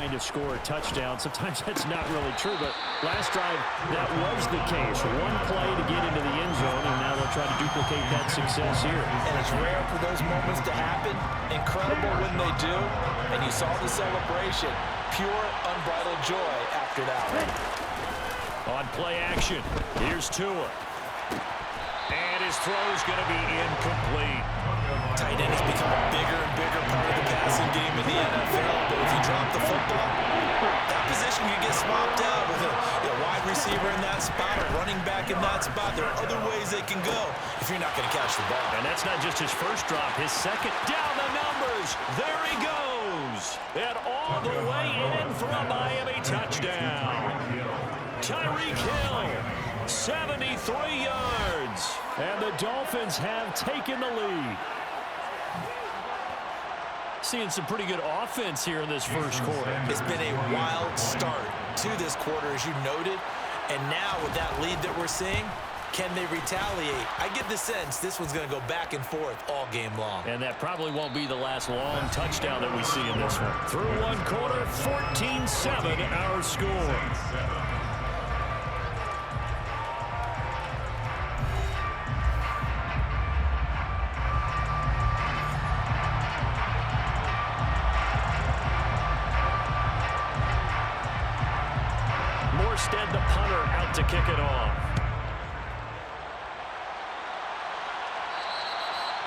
To score a touchdown. Sometimes that's not really true, but last drive that was the case. One play to get into the end zone, and now they'll try to duplicate that success here. And it's rare for those moments to happen. Incredible when they do. And you saw the celebration. Pure, unbridled joy after that one. On play action, here's Tua. And his throw's going to be incomplete. Tight end has become a bigger and bigger part of the passing game in the NFL. But if you drop the football, that position you get swapped out with a wide receiver in that spot, a running back in that spot. There are other ways they can go if you're not going to catch the ball. And that's not just his first drop, his second. Down the numbers. There he goes. And all the way in for a Miami touchdown. Tyreek Hill, 73 yards. And the Dolphins have taken the lead. Seeing some pretty good offense here in this first quarter. It's been a wild start to this quarter, as you noted. And now with that lead that we're seeing, can they retaliate? I get the sense this one's going to go back and forth all game long. And that probably won't be the last long touchdown that we see in this one. Through one quarter, 14-7 our score. Instead, the punter out to kick it off.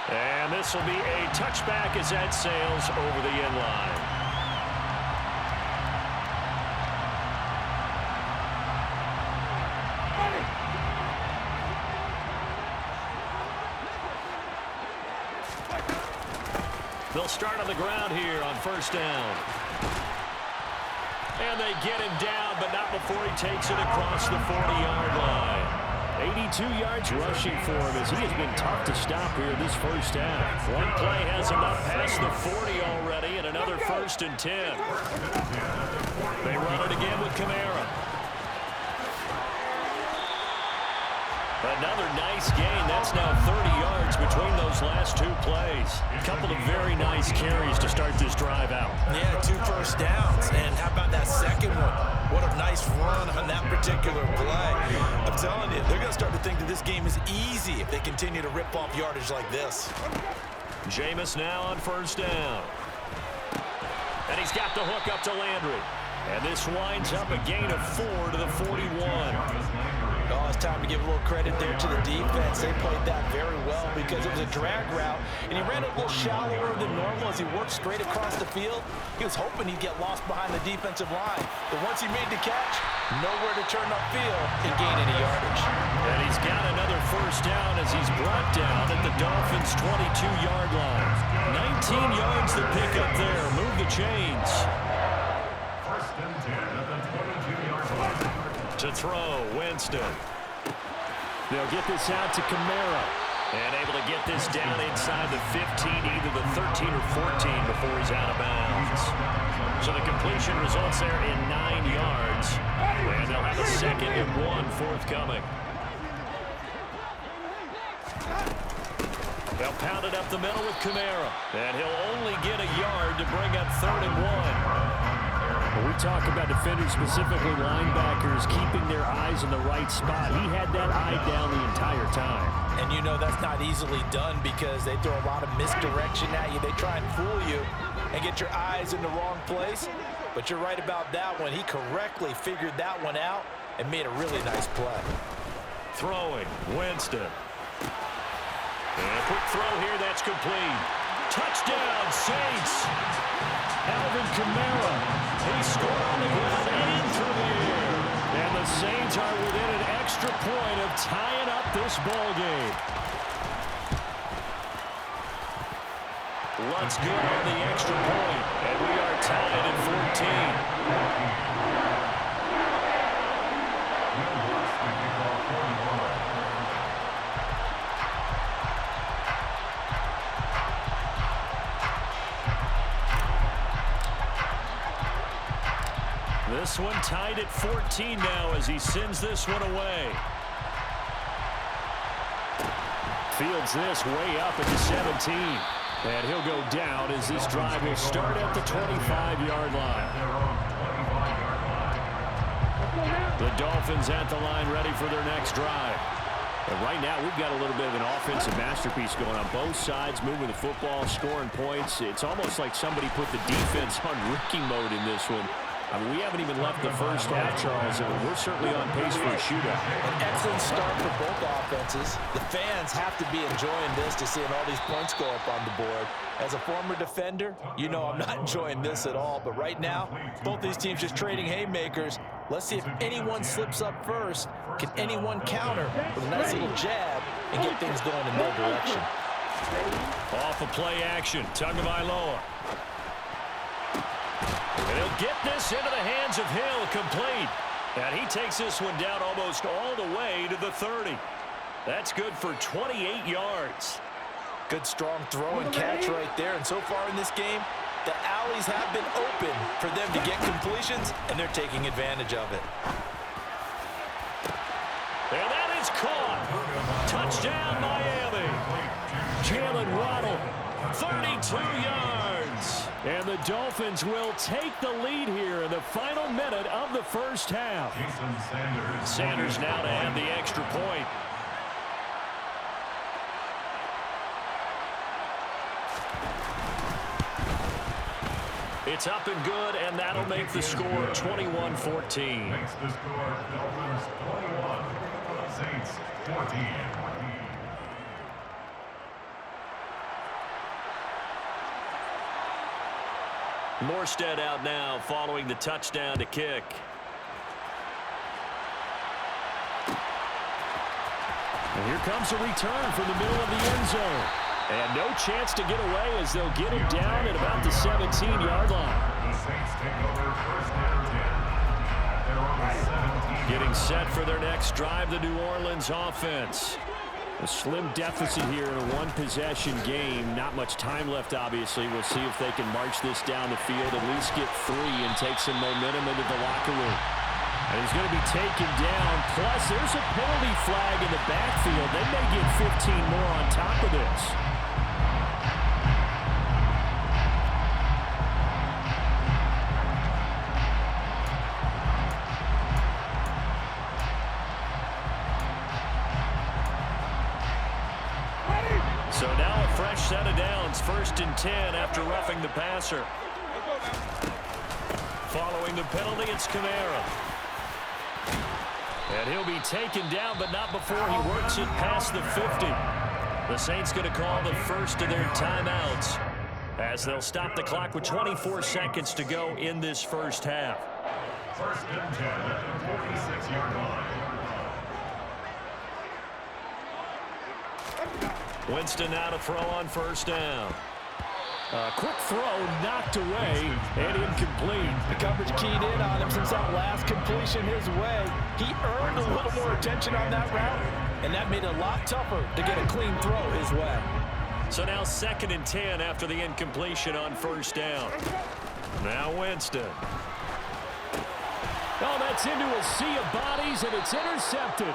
And this will be a touchback as that sails over the end line. They'll start on the ground here on first down. And they get him down, but not before he takes it across the 40-yard line. 82 yards rushing for him as he has been tough to stop here this first half. One play has him up past the 40 already, and another 1st and 10. They run it again with Kamara. Another nice gain. That's now 30 yards between those last two plays. A couple of very nice carries to start this drive out. Yeah, 2 first downs. And how about that second one? What a nice run on that particular play. I'm telling you, they're going to start to think that this game is easy if they continue to rip off yardage like this. Jameis now on first down. And he's got the hook up to Landry. And this winds up a gain of 4 to the 41. Oh, it's time to give a little credit there to the defense. They played that very well because it was a drag route, and he ran it a little shallower than normal as he worked straight across the field. He was hoping he'd get lost behind the defensive line, but once he made the catch, nowhere to turn upfield and gain any yardage. And he's got another first down as he's brought down at the Dolphins' 22-yard line. 19 yards to pick up there. Move the chains. First and 10 at the 22-yard line. To throw, Winston. They'll get this out to Kamara. And able to get this down inside the 15, either the 13 or 14 before he's out of bounds. So the completion results there in 9 yards. And they'll have a 2nd and 1 forthcoming. They'll pound it up the middle with Kamara. And he'll only get a yard to bring up 3rd and 1. When we talk about defenders, specifically linebackers, keeping their eyes in the right spot, he had that eye down the entire time. And you know that's not easily done because they throw a lot of misdirection at you. They try and fool you and get your eyes in the wrong place. But you're right about that one. He correctly figured that one out and made a really nice play. Throwing, Winston. And a quick throw here, that's complete. Touchdown, Saints. Alvin Kamara. He scored on the ground and through the air. And the Saints are within an extra point of tying up this ball game. Let's go on the extra point. And we are tied at 14. This one tied at 14 now as he sends this one away. Fields this way up at the 17. And he'll go down as this drive will start at the 25-yard line. The Dolphins at the line ready for their next drive. And right now, we've got a little bit of an offensive masterpiece going on both sides, moving the football, scoring points. It's almost like somebody put the defense on rookie mode in this one. I mean, we haven't even left the first half, Charles, and we're certainly on pace for a shootout. An excellent start for both offenses. The fans have to be enjoying this to seeing all these points go up on the board. As a former defender, you know I'm not enjoying this at all. But right now, both these teams just trading haymakers. Let's see if anyone slips up first. Can anyone counter with a nice little jab and get things going in their direction? Off of play action, Tagovailoa. And he'll get this into the hands of Hill, complete. And he takes this one down almost all the way to the 30. That's good for 28 yards. Good strong throw and catch right there. And so far in this game, the alleys have been open for them to get completions, and they're taking advantage of it. And that is caught. Touchdown, Miami. Jalen Waddle, 32 yards. And the Dolphins will take the lead here in the final minute of the first half. Sanders now to add the extra point. It's up and good, and that'll make the score 21-14. Makes the score Dolphins 21, Saints 14. Morstead out now following the touchdown to kick. And here comes a return from the middle of the end zone. And no chance to get away as they'll get him down at about the 17-yard line. The Saints take over first and 10. They're on the 17. Getting set for their next drive, the New Orleans offense. A slim deficit here in a one-possession game. Not much time left, obviously. We'll see if they can march this down the field, at least get 3 and take some momentum into the locker room. And he's going to be taken down. Plus, there's a penalty flag in the backfield. They may get 15 more on top of this. So now a fresh set of downs, 1st and 10 after roughing the passer. Following the penalty, it's Kamara. And he'll be taken down, but not before he works it past the 50. The Saints going to call the first of their timeouts as they'll stop the clock with 24 seconds to go in this first half. 1st and 10 at the 46-yard line. Winston now to throw on 1st down. Quick throw knocked away and incomplete. The coverage keyed in on him since that last completion his way. He earned a little more attention on that route, and that made it a lot tougher to get a clean throw his way. So now 2nd and 10 after the incompletion on 1st down. Now Winston. Oh, that's into a sea of bodies, and it's intercepted.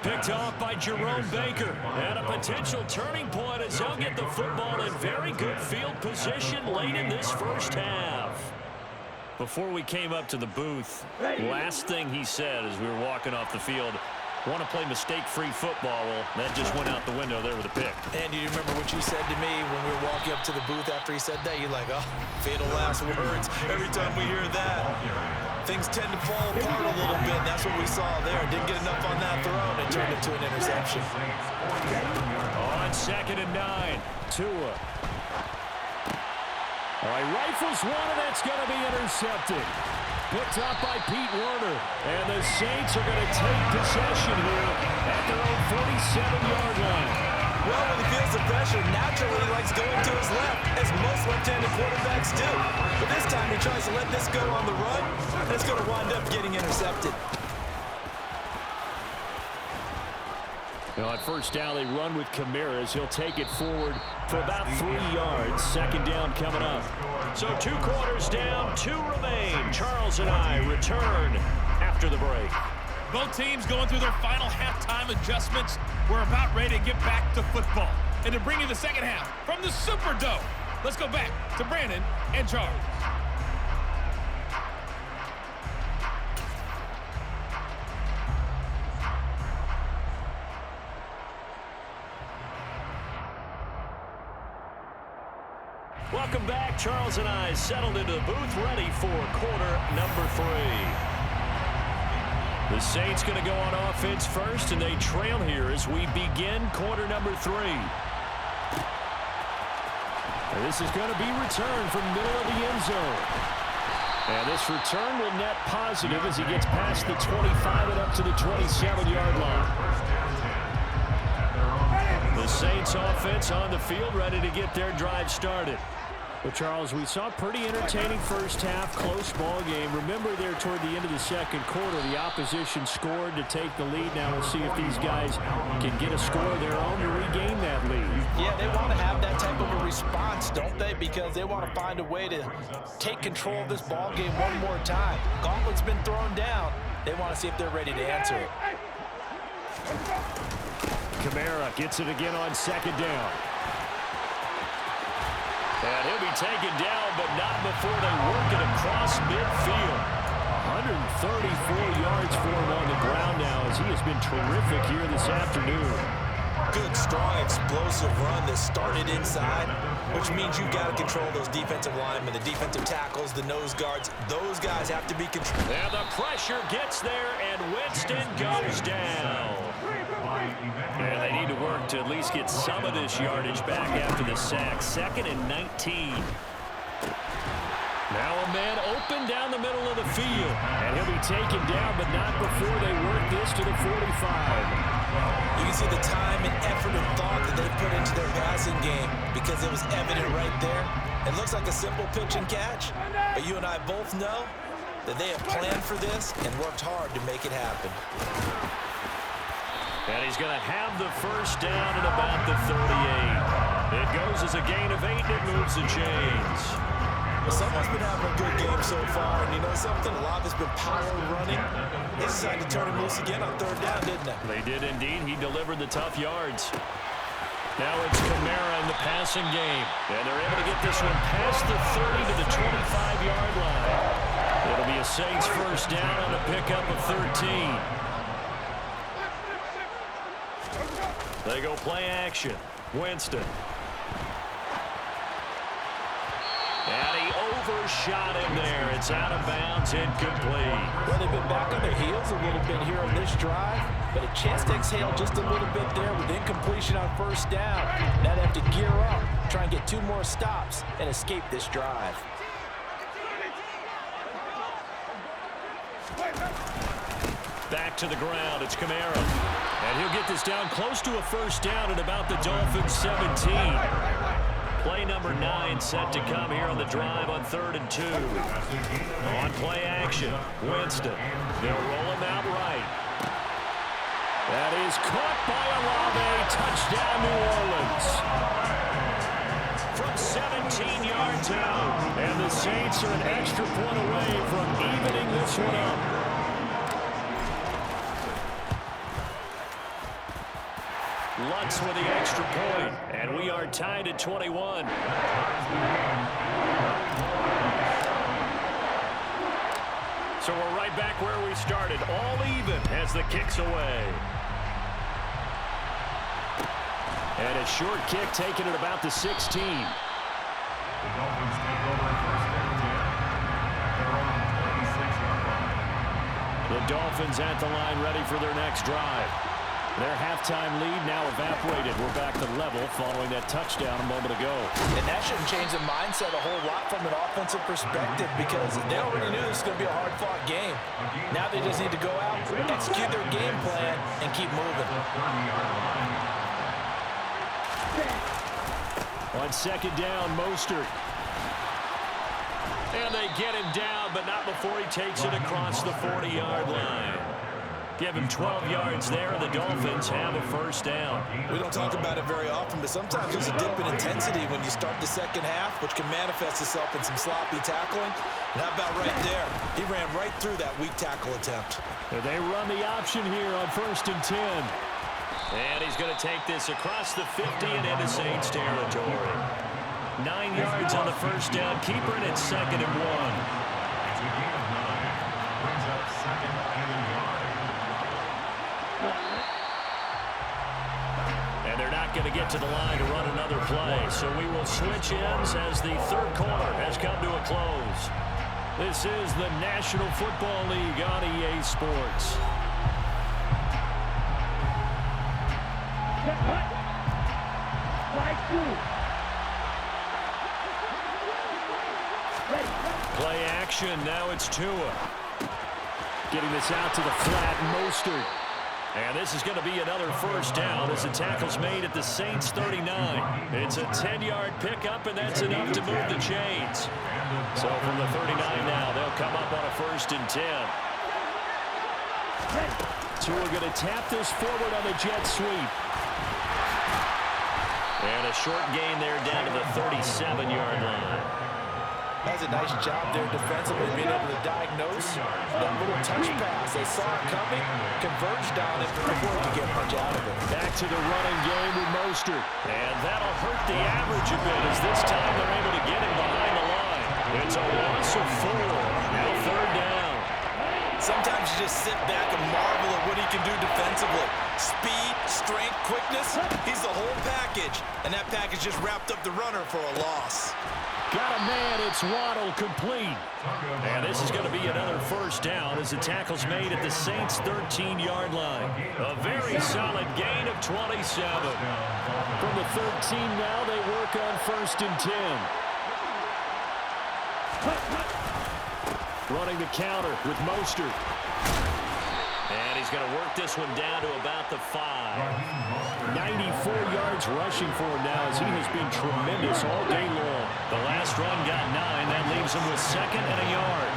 Picked off by Jerome Baker. And a potential turning point as he'll get the football in very good field position late in this first half. Before we came up to the booth, last thing he said as we were walking off the field, want to play mistake-free football. Well, that just went out the window there with a pick. And you remember what you said to me when we were walking up to the booth after he said that? You're like, oh, fatal last words. Every time we hear that, things tend to fall apart a little bit. That's what we saw there. Didn't get enough on that throw, and it turned into an interception. On 2nd and 9, Tua. All right, rifles one, and that's going to be intercepted. Picked up by Pete Werner. And the Saints are going to take possession here at their own 47-yard line. Well, when he feels the pressure, naturally he likes going to his left, as most left-handed quarterbacks do. But this time he tries to let this go on the run, and it's going to wind up getting intercepted. Well, at 1st down, they run with Kamara as he'll take it forward for about 3 yards. 2nd down coming up. So 2 quarters down, 2 remain. Charles and I return after the break. Both teams going through their final halftime adjustments. We're about ready to get back to football. and to bring you the second half from the Superdome. Let's go back to Brandon and Charles. Welcome back. Charles and I settled into the booth ready for quarter number 3. The Saints going to go on offense first, and they trail here as we begin quarter number 3. And this is going to be returned from the middle of the end zone. And this return will net positive as he gets past the 25 and up to the 27-yard line. The Saints offense on the field ready to get their drive started. Well, Charles, we saw a pretty entertaining first half, close ball game. Remember there toward the end of the second quarter, the opposition scored to take the lead. Now we'll see if these guys can get a score of their own to regain that lead. Yeah, they want to have that type of a response, don't they? Because they want to find a way to take control of this ball game one more time. Gauntlet's been thrown down. They want to see if they're ready to answer it. Kamara gets it again on second down. And he'll be taken down, but not before they work it across midfield. 134 yards for him on the ground now as he has been terrific here this afternoon. Good, strong, explosive run that started inside, which means you've got to control those defensive linemen, the defensive tackles, the nose guards. Those guys have to be controlled. And the pressure gets there, and Winston goes down. And they need to work to at least get some of this yardage back after the sack. 2nd and 19. Now a man open down the middle of the field. And he'll be taken down, but not before they work this to the 45. You can see the time and effort and thought that they put into their passing game because it was evident right there. It looks like a simple pitch and catch, but you and I both know that they have planned for this and worked hard to make it happen. And he's going to have the first down at about the 38. It goes as a gain of 8, and it moves the chains. Well, someone's been having a good game so far, and you know something? A lot has been power running. They decided to turn him loose again on 3rd down, didn't they? They did indeed. He delivered the tough yards. Now it's Kamara in the passing game. And they're able to get this one past the 30 to the 25-yard line. It'll be a Saints first down on a pickup of 13. They go play action. Winston. And he overshot him there. It's out of bounds, incomplete. Well, they've been back on their heels a little bit here on this drive, but a chance to exhale just a little bit there with incompletion on first down. Now they have to gear up, try and get 2 more stops, and escape this drive. Back to the ground. It's Kamara. And he'll get this down close to a first down at about the Dolphins' 17. Play number 9 set to come here on the drive on 3rd and 2. On play action, Winston. They'll roll him out right. That is caught by Olave. Touchdown, New Orleans. From 17 yards out. And the Saints are an extra point away from evening this one up. Lutz with the extra point, and we are tied at 21. So we're right back where we started, all even as the kick's away. And a short kick taken at about the 16. The Dolphins take over 1st and 10. They're on the 26-yard line. The Dolphins at the line ready for their next drive. Their halftime lead now evaporated. We're back to level following that touchdown a moment ago. And that shouldn't change the mindset a whole lot from an offensive perspective because they already knew this was going to be a hard-fought game. Now they just need to go out, execute their game plan, and keep moving. On second down, Mostert. And they get him down, but not before he takes it across the 40-yard line. Give him 12 yards there. The Dolphins have a first down. We don't talk about it very often, but sometimes there's a dip in intensity when you start the second half, which can manifest itself in some sloppy tackling. And how about right there? He ran right through that weak tackle attempt. And they run the option here on 1st and 10. And he's going to take this across the 50 and into Saints territory. 9 yards on the first down. Keeper, and it's 2nd and 1. It's a gain of 9. Brings up 2nd and 1. And they're not going to get to the line to run another play. So we will switch ends as the third quarter has come to a close. This is the National Football League on EA Sports. Play action. Now it's Tua. Getting this out to the flat. Mostert. And this is going to be another first down as the tackle's made at the Saints 39. It's a 10-yard pickup, and that's enough to move the chains. So from the 39 now, they'll come up on a 1st and 10. Tua going to tap this forward on the jet sweep. And a short gain there down to the 37-yard line. Has a nice job there defensively, being able to diagnose that little touch pass. They saw it coming, converged on it before he could get much out of it. Back to the running game with Mostert. And that'll hurt the average a bit as this time they're able to get him behind the line. It's a loss of 4. Now 3rd down. Sometimes you just sit back and marvel at what he can do defensively. Speed, strength, quickness, he's the whole package. And that package just wrapped up the runner for a loss. Got a man, it's Waddle, complete. And this is going to be another first down as the tackle's made at the Saints' 13-yard line. A very solid gain of 27. From the 13 now, they work on 1st and 10. Running the counter with Mostert. And he's going to work this one down to about the 5. 94 yards rushing for him now as he has been tremendous all day long. The last run got 9. That leaves him with 2nd and a yard.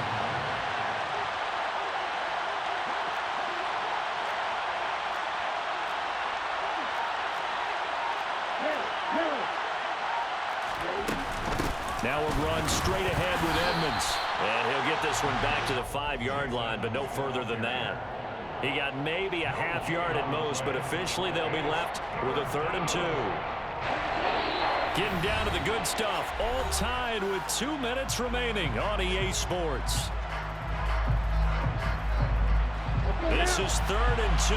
Now a run straight ahead with Edmonds. And he'll get this one back to the 5-yard line, but no further than that. He got maybe a half yard at most, but officially they'll be left with a 3rd and 2. Getting down to the good stuff. All tied with 2 minutes remaining on EA Sports. This is 3rd and 2.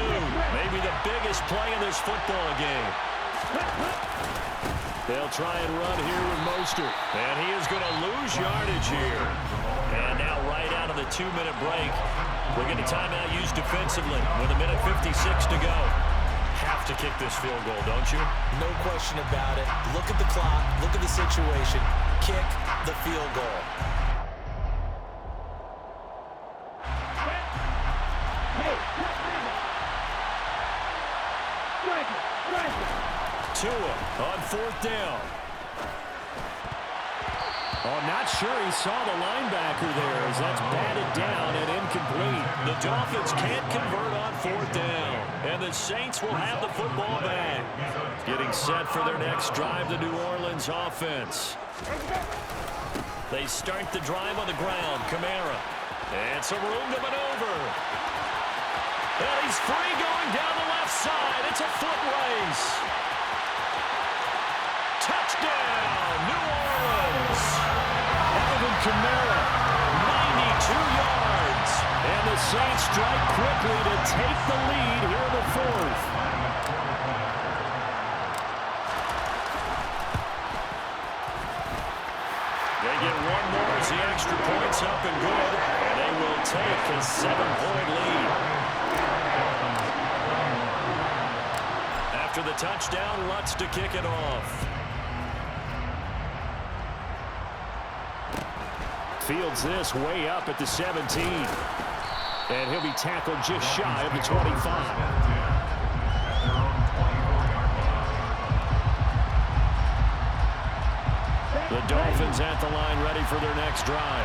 Maybe the biggest play in this football game. They'll try and run here with Mostert. And he is going to lose yardage here. And now right out of the 2-minute break, we're going to timeout used defensively with 1:56 to go. Have to kick this field goal, don't you? No question about it. Look at the clock. Look at the situation. Kick the field goal. Tua on 4th down. Oh, not sure he saw the linebacker there as that's batted down and incomplete. The Dolphins can't convert on 4th down, and the Saints will have the football back. Getting set for their next drive, the New Orleans offense. They start the drive on the ground. Kamara. And some room to maneuver. And he's free going down the left side. It's a foot race. Touchdown, New Orleans. Alvin Kamara, 92 yards. And the Saints strike quickly to take the lead here in the 4th. They get one more as the extra point's up and good. And they will take a 7-point lead. After the touchdown, Lutz to kick it off. Fields this way up at the 17. And he'll be tackled just shy of the 25. The Dolphins at the line ready for their next drive.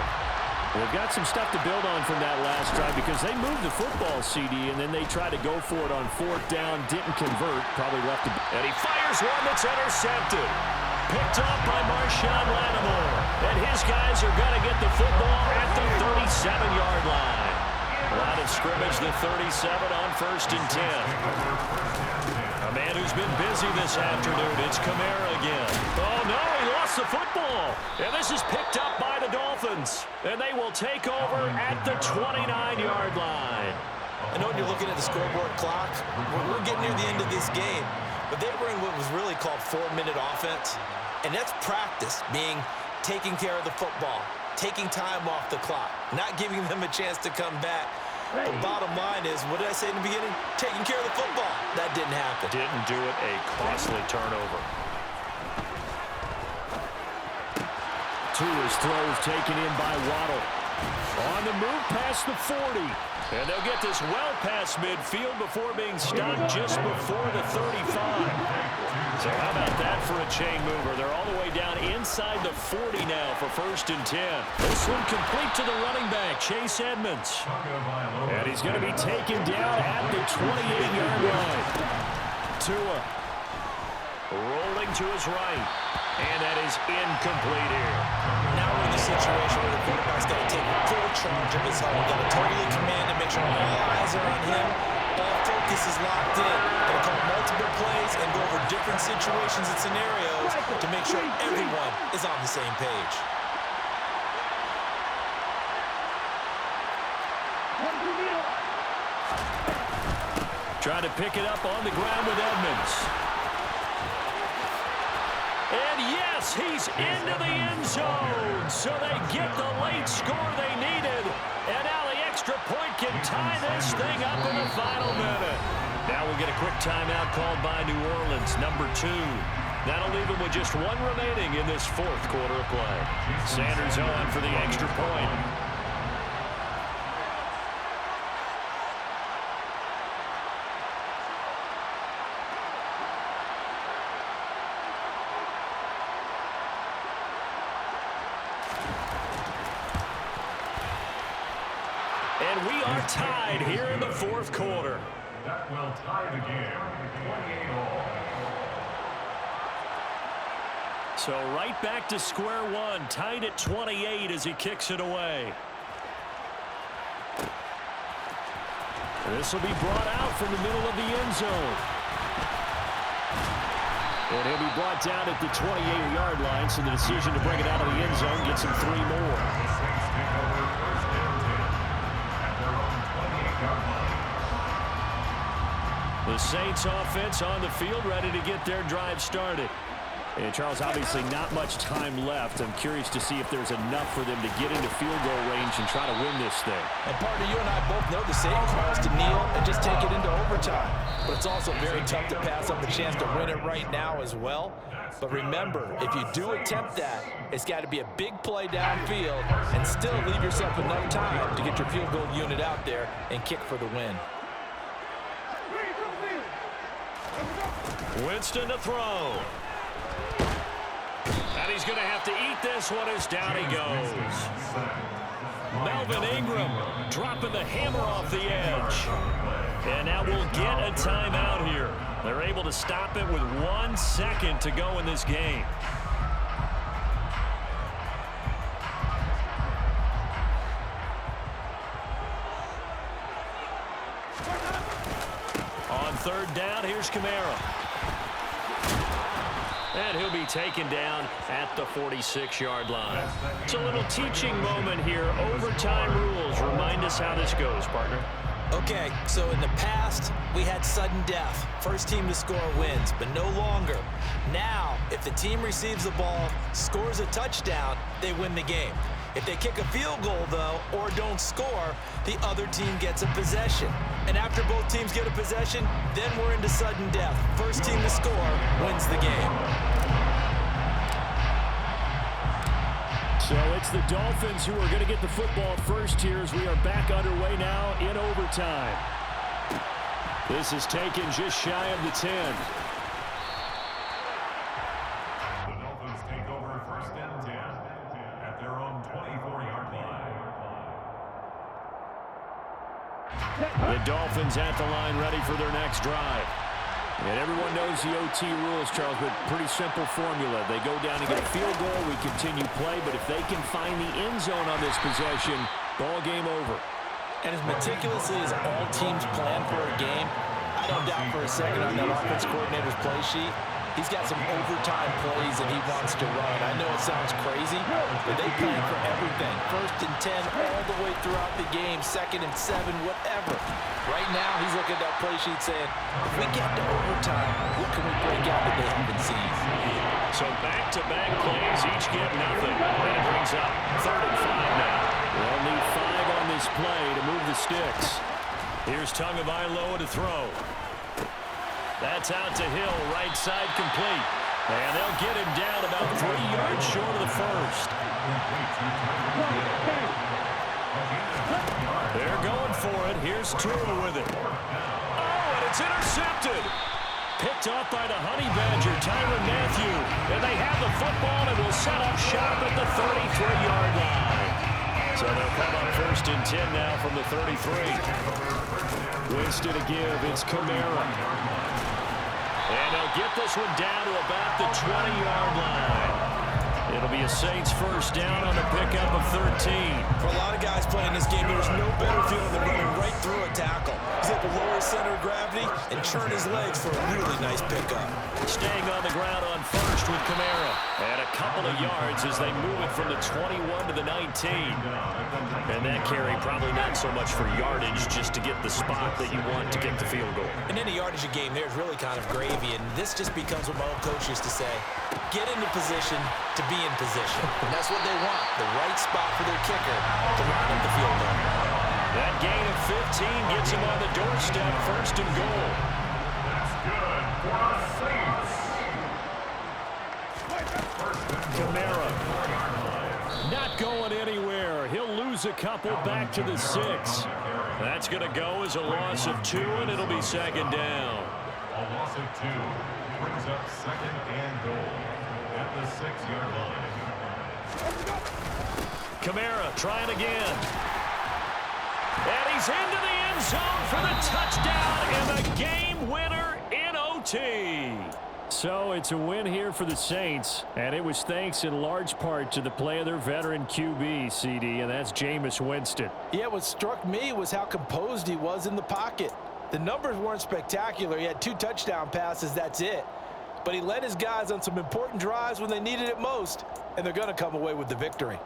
They've got some stuff to build on from that last drive because they moved the football, CD, and then they tried to go for it on 4th down, didn't convert, probably left it. And he fires one that's intercepted. Picked up by Marshawn Lattimore. And his guys are going to get the football at the 37-yard line. Line of scrimmage, the 37 on 1st and 10. A man who's been busy this afternoon. It's Kamara again. Oh, no, he lost the football. And this is picked up by the Dolphins. And they will take over at the 29-yard line. I know when you're looking at the scoreboard clock, we're getting near the end of this game. But they were in what was really called 4-minute offense. And that's practice, meaning taking care of the football, taking time off the clock, not giving them a chance to come back. The bottom line is, what did I say in the beginning? Taking care of the football. That didn't happen. Didn't do it. A costly turnover. Tua's throws taken in by Waddle. On the move past the 40. And they'll get this well past midfield before being stopped just before the 35. So how about that for a chain mover? They're all the way down inside the 40 now for 1st and 10. This one complete to the running back, Chase Edmonds. And he's going to be taken down at the 28-yard line. Tua rolling to his right. And that is incomplete here. Now we're in the situation where the quarterback's got to take full charge of his helmet. Got to totally command and make sure all eyes are on him. All focus is locked in. Got to call multiple plays and go over different situations and scenarios to make sure everyone is on the same page. Trying to pick it up on the ground with Edmonds. And yes, he's into the end zone. So they get the late score they needed. And now the extra point can tie this thing up in the final minute. Now we'll get a quick timeout called by New Orleans, number 2. That'll leave them with just 1 remaining in this 4th quarter of play. Sanders on for the extra point. And we are tied here in the 4th quarter. That will tie the game, 28-all. So right back to square one, tied at 28 as he kicks it away. This will be brought out from the middle of the end zone. And he'll be brought down at the 28-yard line, so the decision to bring it out of the end zone gets him 3 more. The Saints offense on the field, ready to get their drive started. And Charles, obviously not much time left. I'm curious to see if there's enough for them to get into field goal range and try to win this thing. And partner, you and I both know the same calls to kneel and just take it into overtime. But it's also very tough to pass up the chance to win it right now as well. But remember, if you do attempt that, it's got to be a big play downfield and still leave yourself enough time to get your field goal unit out there and kick for the win. Winston to throw. And he's going to have to eat this one as down he goes. Melvin Ingram dropping the hammer off the edge. And now we'll get a timeout here. They're able to stop it with 1 second to go in this game. On 3rd down, here's Kamara. And he'll be taken down at the 46-yard line. It's a little teaching moment here. Overtime rules. Remind us how this goes, partner. Okay, so in the past, we had sudden death. First team to score wins, but no longer. Now, if the team receives the ball, scores a touchdown, they win the game. If they kick a field goal, though, or don't score, the other team gets a possession. And after both teams get a possession, then we're into sudden death. First team to score wins the game. So it's the Dolphins who are going to get the football first here as we are back underway now in overtime. This is taken just shy of the 10. The Dolphins take over 1st and 10 at their own 24-yard line. The Dolphins at the line ready for their next drive. And everyone knows the OT rules, Charles, but pretty simple formula. They go down and get a field goal, we continue play, but if they can find the end zone on this possession, ball game over. And as meticulously as all teams plan for a game, I I don't doubt for a second on that offense coordinator's play sheet, he's got some overtime plays that he wants to run. I know it sounds crazy, but they plan for everything. 1st and 10 all the way throughout the game, 2nd and 7, whatever. Right now, he's looking at that play sheet saying, if we get to overtime, what can we break out that they haven't seen? So back-to-back plays, each get nothing. And it brings up 3rd and 5 now. They'll need 5 on this play to move the sticks. Here's Tagovailoa to throw. That's out to Hill, right side complete. And they'll get him down about 3 yards short of the first. They're going for it. Here's Tua with it. Oh, and it's intercepted. Picked off by the Honey Badger, Tyrann Mathieu. And they have the football and will set up shop at the 33-yard line. So they'll come up 1st and 10 now from the 33. Winston to give. It's Kamara. And they'll get this one down to about the 20-yard line. It'll be a Saints first down on the pickup of 13. For a lot of guys playing this game, there's no better feeling than running right through a tackle. He's able to lower his center of gravity and turn his legs for a really nice pickup. Staying on the ground on first with Kamara. And a couple of yards as they move it from the 21 to the 19. And that carry probably not so much for yardage, just to get the spot that you want to get the field goal. And any yardage game there is really kind of gravy, and this just becomes what my old coach used to say, get into position to be in position. And that's what they want, the right spot for their kicker to line up the field goal. That gain of 15 gets him on the doorstep, 1st and goal. That's good for the Saints. Kamara. Not going anywhere. He'll lose a couple back to the 6. That's going to go as a loss of 2, and it'll be 2nd down. A loss of 2 brings up 2nd and goal at the 6-yard line. Kamara trying again. And he's into the end zone for the touchdown and the game winner in OT. So it's a win here for the Saints, and it was thanks in large part to the play of their veteran QB, CD, and that's Jameis Winston. Yeah, what struck me was how composed he was in the pocket. The numbers weren't spectacular. He had 2 touchdown passes, that's it. But he led his guys on some important drives when they needed it most, and they're going to come away with the victory.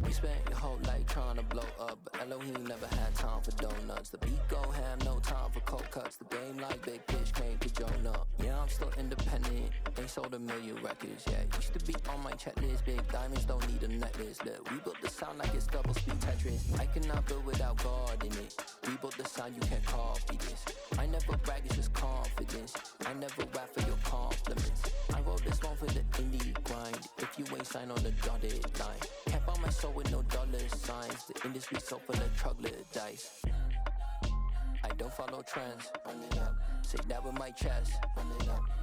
You spent your whole life trying to blow up, but Elohim never had time for donuts. The beat go ham, no time for cold cuts. The game like Big Pitch came to join up. Yeah, I'm still independent, ain't sold a million records yet. Used to be on my checklist, big diamonds don't need a necklace. Look, we built the sound like it's double speed Tetris. I cannot build without God in it. We built the sound, you can't copy this. I never brag, it's just confidence. I never rap for your compliments. I wrote this one for the indie grind. If if you ain't signed on the dotted line. Can't buy my soul with no dollar signs. The industry so full of troglodytes. I don't follow trends. Run it up. Say that with my chest. Run it up.